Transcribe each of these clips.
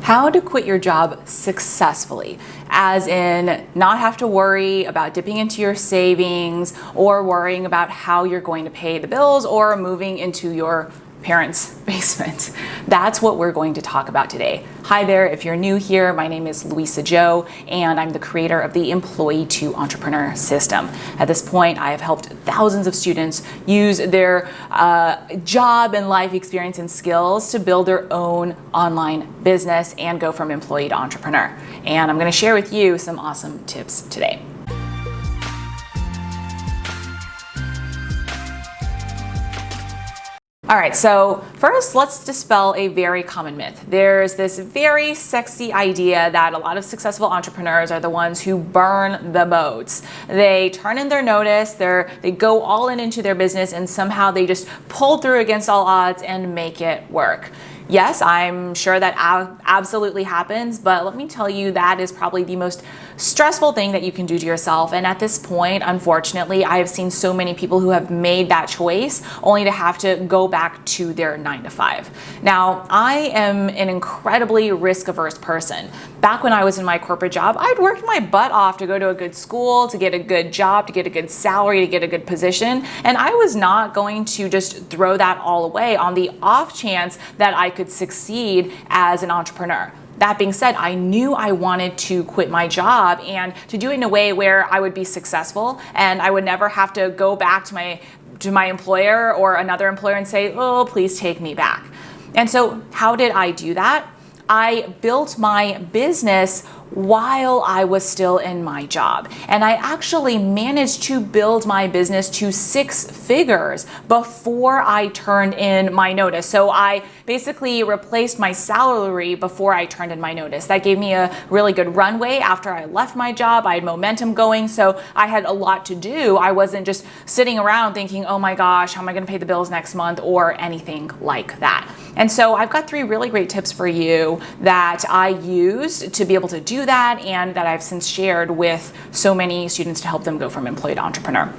How to quit your job successfully, as in not have to worry about dipping into your savings or worrying about how you're going to pay the bills or moving into your parents' basement. That's what we're going to talk about today. Hi there, if you're new here, my name is Louisa Jo, and I'm the creator of the Employee to Entrepreneur system. At this point, I have helped thousands of students use their job and life experience and skills to build their own online business and go from employee to entrepreneur. And I'm going to share with you some awesome tips today. All right, so first let's dispel a very common myth. There's this very sexy idea that a lot of successful entrepreneurs are the ones who burn the boats. They turn in their notice, they go all in into their business, and somehow they just pull through against all odds and make it work. Yes, I'm sure that absolutely happens, but let me tell you, that is probably the most stressful thing that you can do to yourself. And at this point, unfortunately, I have seen so many people who have made that choice only to have to go back to their 9-to-5. Now, I am an incredibly risk-averse person. Back when I was in my corporate job, I'd worked my butt off to go to a good school, to get a good job, to get a good salary, to get a good position. And I was not going to just throw that all away on the off chance that I could succeed as an entrepreneur. That being said, I knew I wanted to quit my job and to do it in a way where I would be successful and I would never have to go back to my employer or another employer and say, "Oh, please take me back." And so how did I do that? I built my business while I was still in my job. And I actually managed to build my business to 6 figures before I turned in my notice. So I basically replaced my salary before I turned in my notice. That gave me a really good runway after I left my job. I had momentum going, so I had a lot to do. I wasn't just sitting around thinking, oh my gosh, how am I going to pay the bills next month or anything like that. And so I've got 3 really great tips for you that I used to be able to do that and that I've since shared with so many students to help them go from employee to entrepreneur.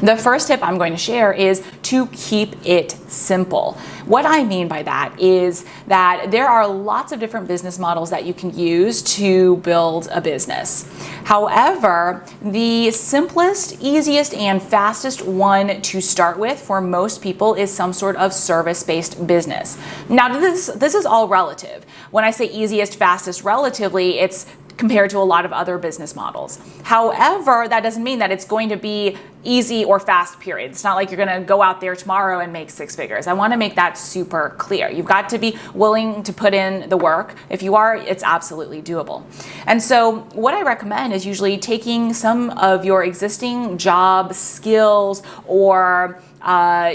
The first tip I'm going to share is to keep it simple. What I mean by that is that there are lots of different business models that you can use to build a business. However, the simplest, easiest, and fastest one to start with for most people is some sort of service-based business. Now, this is all relative. When I say easiest, fastest, relatively, it's compared to a lot of other business models. However, that doesn't mean that it's going to be easy or fast, period. It's not like you're gonna go out there tomorrow and make 6 figures. I wanna make that super clear. You've got to be willing to put in the work. If you are, it's absolutely doable. And so what I recommend is usually taking some of your existing job skills or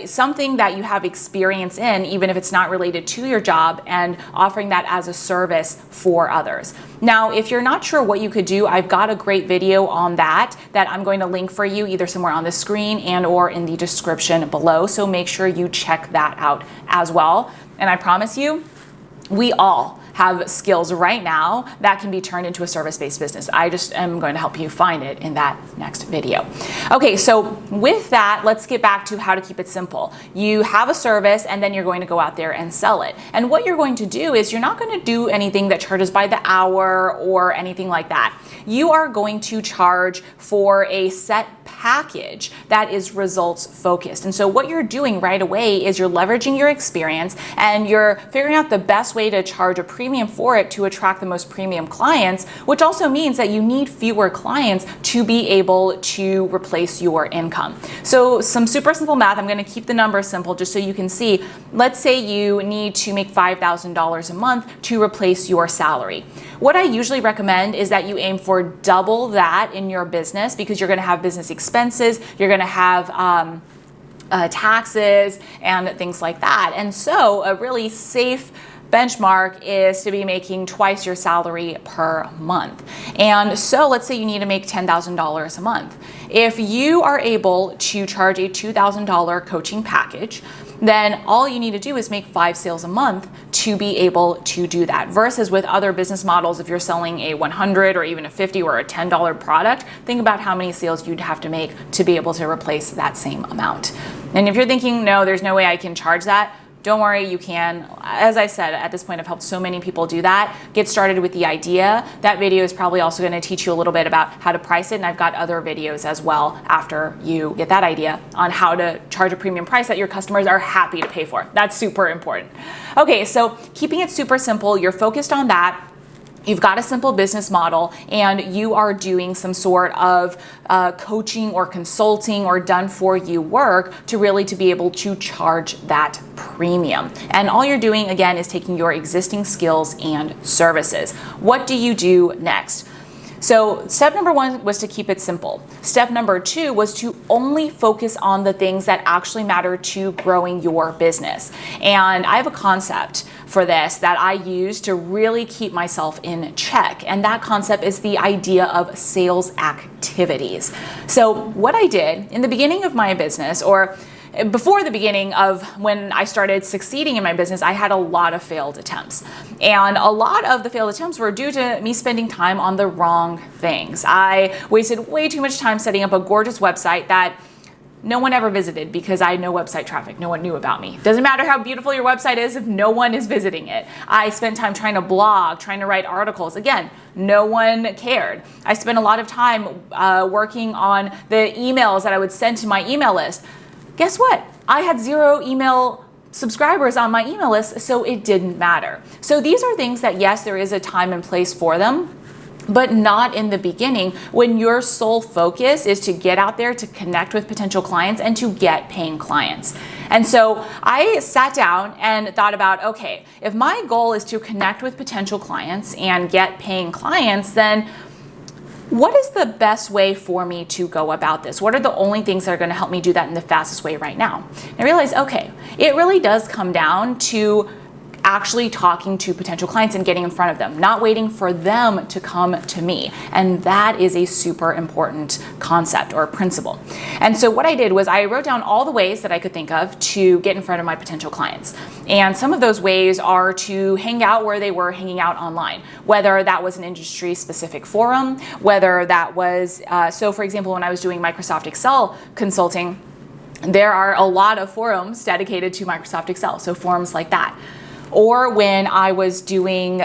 something that you have experience in, even if it's not related to your job, and offering that as a service for others. Now, if you're not sure what you could do, I've got a great video on that I'm going to link for you either somewhere on the screen and or in the description below. So make sure you check that out as well. And I promise you, we all have skills right now that can be turned into a service-based business. I just am going to help you find it in that next video. Okay, so with that, let's get back to how to keep it simple. You have a service and then you're going to go out there and sell it. And what you're going to do is you're not going to do anything that charges by the hour or anything like that. You are going to charge for a set package that is results focused. And so what you're doing right away is you're leveraging your experience and you're figuring out the best way to charge a premium for it to attract the most premium clients, which also means that you need fewer clients to be able to replace your income. So some super simple math, I'm going to keep the numbers simple just so you can see. Let's say you need to make $5,000 a month to replace your salary. What I usually recommend is that you aim for double that in your business, because you're going to have business expenses, you're going to have taxes and things like that. And so a really safe benchmark is to be making twice your salary per month. And so let's say you need to make $10,000 a month. If you are able to charge a $2,000 coaching package, then all you need to do is make 5 sales a month to be able to do that. Versus with other business models, if you're selling a $100 or even a $50 or a $10 product, think about how many sales you'd have to make to be able to replace that same amount. And if you're thinking, no, there's no way I can charge that, don't worry, you can. As I said, at this point, I've helped so many people do that. Get started with the idea. That video is probably also going to teach you a little bit about how to price it, and I've got other videos as well after you get that idea on how to charge a premium price that your customers are happy to pay for. That's super important. Okay, so keeping it super simple, you're focused on that. You've got a simple business model and you are doing some sort of coaching or consulting or done for you work to be able to charge that premium. And all you're doing again is taking your existing skills and services. What do you do next? So step number 1 was to keep it simple. Step number 2 was to only focus on the things that actually matter to growing your business. And I have a concept for this that I use to really keep myself in check. And that concept is the idea of sales activities. So what I did in the beginning of my business, or before the beginning of when I started succeeding in my business, I had a lot of failed attempts. And a lot of the failed attempts were due to me spending time on the wrong things. I wasted way too much time setting up a gorgeous website that no one ever visited because I had no website traffic. No one knew about me. Doesn't matter how beautiful your website is if no one is visiting it. I spent time trying to blog, trying to write articles. Again, no one cared. I spent a lot of time working on the emails that I would send to my email list. Guess what? I had 0 email subscribers on my email list, so it didn't matter. So these are things that, yes, there is a time and place for them, but not in the beginning when your sole focus is to get out there to connect with potential clients and to get paying clients. And so I sat down and thought about, okay, if my goal is to connect with potential clients and get paying clients, then what is the best way for me to go about this? What are the only things that are going to help me do that in the fastest way right now? And I realized, okay, it really does come down to actually talking to potential clients and getting in front of them, not waiting for them to come to me. And that is a super important concept or principle. And so what I did was I wrote down all the ways that I could think of to get in front of my potential clients. And some of those ways are to hang out where they were hanging out online, whether that was an industry specific forum, whether that was, so for example, when I was doing Microsoft Excel consulting, there are a lot of forums dedicated to Microsoft Excel. So forums like that. Or when I was doing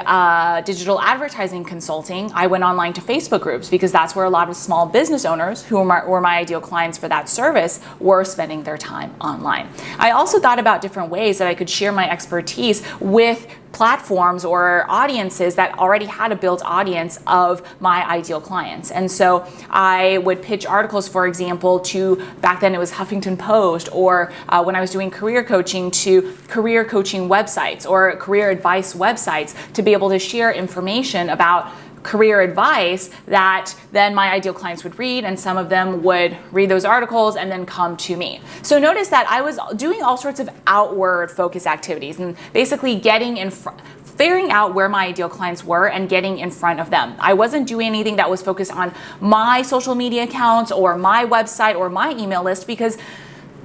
digital advertising consulting, I went online to Facebook groups because that's where a lot of small business owners who were my ideal clients for that service were spending their time online. I also thought about different ways that I could share my expertise with platforms or audiences that already had a built audience of my ideal clients. And so I would pitch articles, for example, to, back then it was Huffington Post, or when I was doing career coaching, to career coaching websites or career advice websites, to be able to share information about career advice that then my ideal clients would read, and some of them would read those articles and then come to me. So notice that I was doing all sorts of outward focus activities and basically getting in front, figuring out where my ideal clients were and getting in front of them. I wasn't doing anything that was focused on my social media accounts or my website or my email list, because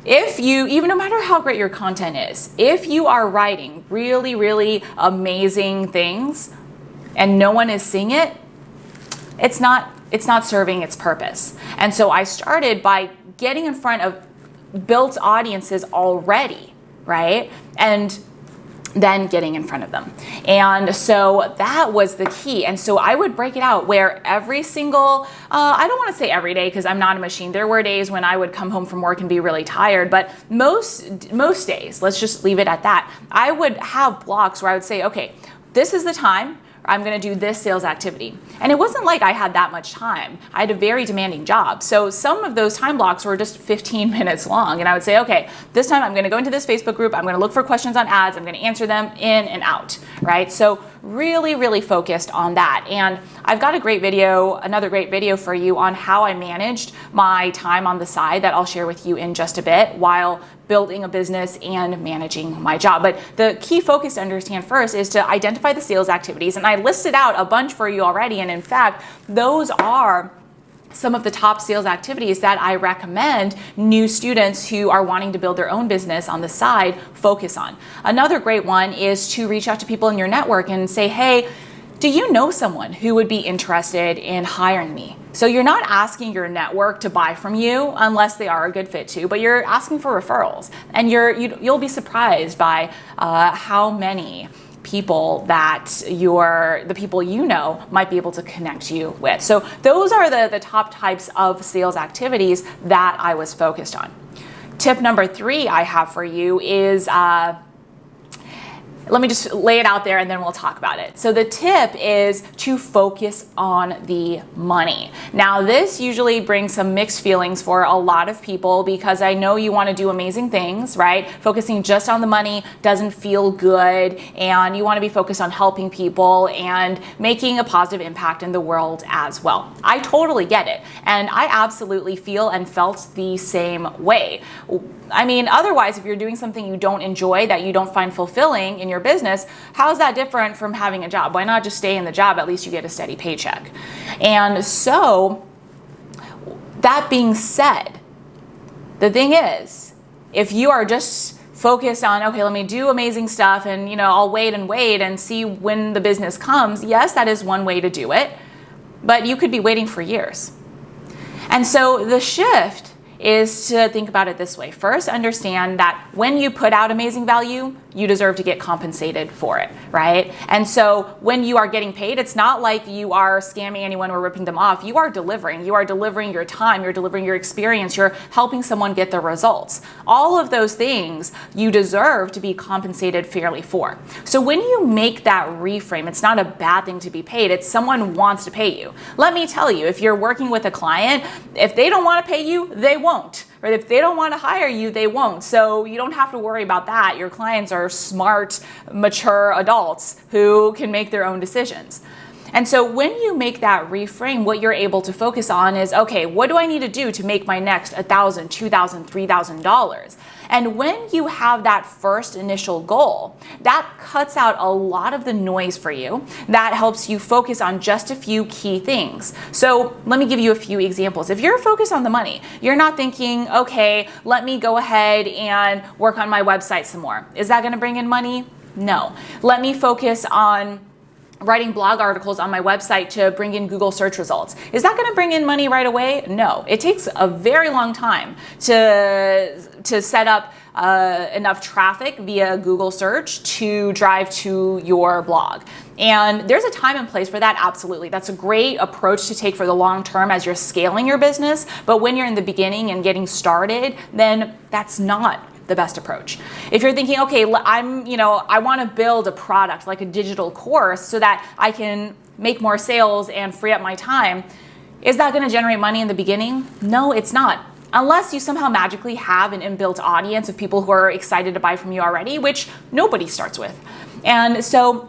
if you, even no matter how great your content is, if you are writing really, really amazing things and no one is seeing it, it's not serving its purpose. And so I started by getting in front of built audiences already, right? And then getting in front of them. And so that was the key. And so I would break it out where every single, I don't want to say every day because I'm not a machine. There were days when I would come home from work and be really tired, but most days, let's just leave it at that, I would have blocks where I would say, okay, this is the time I'm going to do this sales activity. And it wasn't like I had that much time. I had a very demanding job. So some of those time blocks were just 15 minutes long. And I would say, okay, this time I'm going to go into this Facebook group. I'm going to look for questions on ads. I'm going to answer them in and out, right? So really, really focused on that. And I've got another great video for you on how I managed my time on the side that I'll share with you in just a bit while building a business and managing my job. But the key focus to understand first is to identify the sales activities. And I listed out a bunch for you already. And in fact, those are some of the top sales activities that I recommend new students who are wanting to build their own business on the side focus on. Another great one is to reach out to people in your network and say, hey, Do you know someone who would be interested in hiring me? So you're not asking your network to buy from you unless they are a good fit too, but you're asking for referrals, and you'll be surprised by how many people that the people you know might be able to connect you with. So those are the top types of sales activities that I was focused on. Tip number 3 I have for you is let me just lay it out there and then we'll talk about it. So the tip is to focus on the money. Now, this usually brings some mixed feelings for a lot of people because I know you want to do amazing things, right? Focusing just on the money doesn't feel good, and you want to be focused on helping people and making a positive impact in the world as well. I totally get it, and I absolutely feel and felt the same way. I mean, otherwise, if you're doing something you don't enjoy, that you don't find fulfilling in your business, how is that different from having a job? Why not just stay in the job? At least you get a steady paycheck. And so, that being said, the thing is, if you are just focused on, okay, let me do amazing stuff and, I'll wait and see when the business comes, yes, that is one way to do it, but you could be waiting for years. And so the shift is to think about it this way. First, understand that when you put out amazing value, you deserve to get compensated for it, right? And so when you are getting paid, it's not like you are scamming anyone or ripping them off. You are delivering. You are delivering your time. You're delivering your experience. You're helping someone get the results. All of those things you deserve to be compensated fairly for. So when you make that reframe, it's not a bad thing to be paid. It's someone wants to pay you. Let me tell you, if you're working with a client, if they don't want to pay you, they won't. Right? If they don't want to hire you, they won't. So you don't have to worry about that. Your clients are smart, mature adults who can make their own decisions. And so when you make that reframe, what you're able to focus on is, okay, what do I need to do to make my next $1,000, $2,000, $3,000? And when you have that first initial goal, that cuts out a lot of the noise for you. That helps you focus on just a few key things. So let me give you a few examples. If you're focused on the money, you're not thinking, okay, let me go ahead and work on my website some more. Is that going to bring in money? No. Let me focus on writing blog articles on my website to bring in Google search results. Is that going to bring in money right away? No. It takes a very long time to set up enough traffic via Google search to drive to your blog. And there's a time and place for that, absolutely. That's a great approach to take for the long term as you're scaling your business. But when you're in the beginning and getting started, then that's not the best approach. If you're thinking, okay, I want to build a product like a digital course so that I can make more sales and free up my time, is that going to generate money in the beginning? No, it's not. Unless you somehow magically have an inbuilt audience of people who are excited to buy from you already, which nobody starts with. And so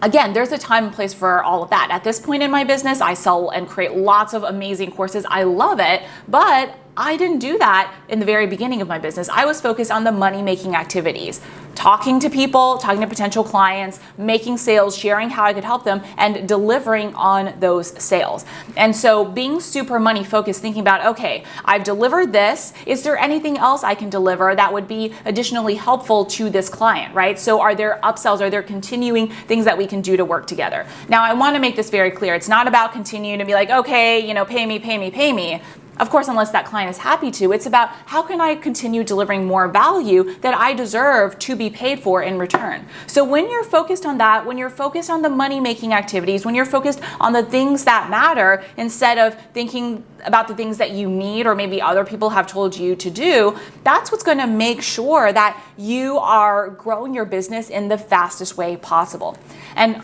again, there's a time and place for all of that. At this point in my business, I sell and create lots of amazing courses. I love it, but I didn't do that in the very beginning of my business. I was focused on the money-making activities, talking to people, talking to potential clients, making sales, sharing how I could help them, and delivering on those sales. And so being super money-focused, thinking about, okay, I've delivered this. Is there anything else I can deliver that would be additionally helpful to this client, right? So are there upsells? Are there continuing things that we can do to work together? Now, I want to make this very clear. It's not about continuing to be like, okay, pay me, pay me, pay me. Of course, unless that client is happy to. It's about how can I continue delivering more value that I deserve to be paid for in return. So when you're focused on that, when you're focused on the money-making activities, when you're focused on the things that matter, instead of thinking about the things that you need or maybe other people have told you to do, that's what's going to make sure that you are growing your business in the fastest way possible. And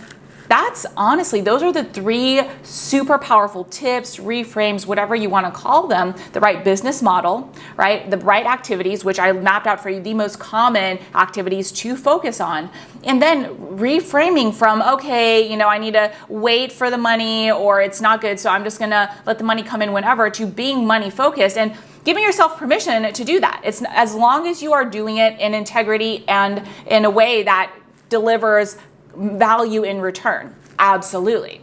that's honestly, those are the 3 super powerful tips, reframes, whatever you want to call them. The right business model, right? The right activities, which I mapped out for you, the most common activities to focus on. And then reframing from, okay, I need to wait for the money or it's not good, so I'm just going to let the money come in whenever, to being money focused and giving yourself permission to do that. It's as long as you are doing it in integrity and in a way that delivers value in return. Absolutely.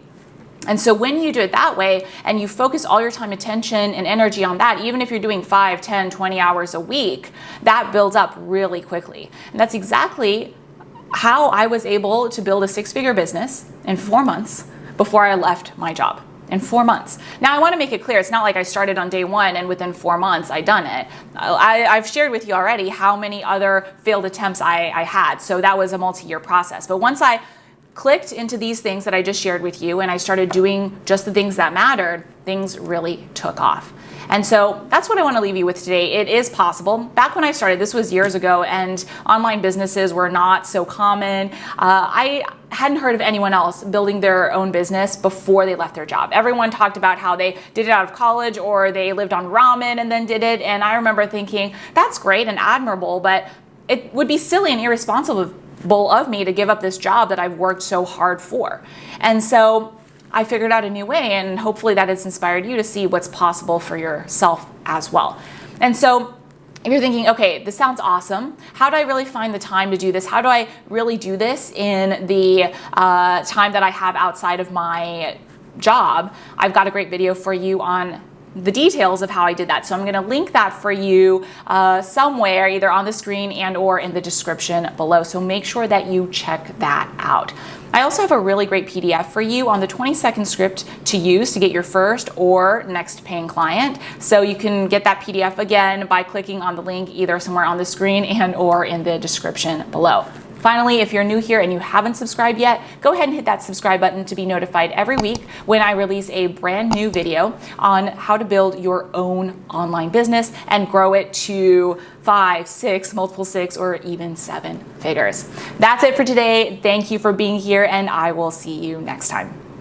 And so when you do it that way and you focus all your time, attention, and energy on that, even if you're doing 5, 10, 20 hours a week, that builds up really quickly. And that's exactly how I was able to build a 6-figure business in 4 months before I left my job. In 4 months. Now, I want to make it clear, it's not like I started on day 1 and within 4 months I done it. I've shared with you already how many other failed attempts I had. So that was a multi-year process. But once I clicked into these things that I just shared with you and I started doing just the things that mattered, things really took off. And so that's what I want to leave you with today. It is possible. Back when I started, this was years ago, and online businesses were not so common. I hadn't heard of anyone else building their own business before they left their job. Everyone talked about how they did it out of college or they lived on ramen and then did it. And I remember thinking, that's great and admirable, but it would be silly and irresponsible of me to give up this job that I've worked so hard for. And so I figured out a new way, and hopefully that has inspired you to see what's possible for yourself as well. And so if you're thinking, okay, this sounds awesome. How do I really find the time to do this? How do I really do this in the time that I have outside of my job? I've got a great video for you on the details of how I did that. So I'm going to link that for you somewhere, either on the screen and or in the description below. So make sure that you check that out. I also have a really great PDF for you on the 20-second script to use to get your first or next paying client. So you can get that PDF again by clicking on the link either somewhere on the screen and or in the description below. Finally, if you're new here and you haven't subscribed yet, go ahead and hit that subscribe button to be notified every week when I release a brand new video on how to build your own online business and grow it to 5, 6, multiple 6, or even 7 figures. That's it for today. Thank you for being here, and I will see you next time.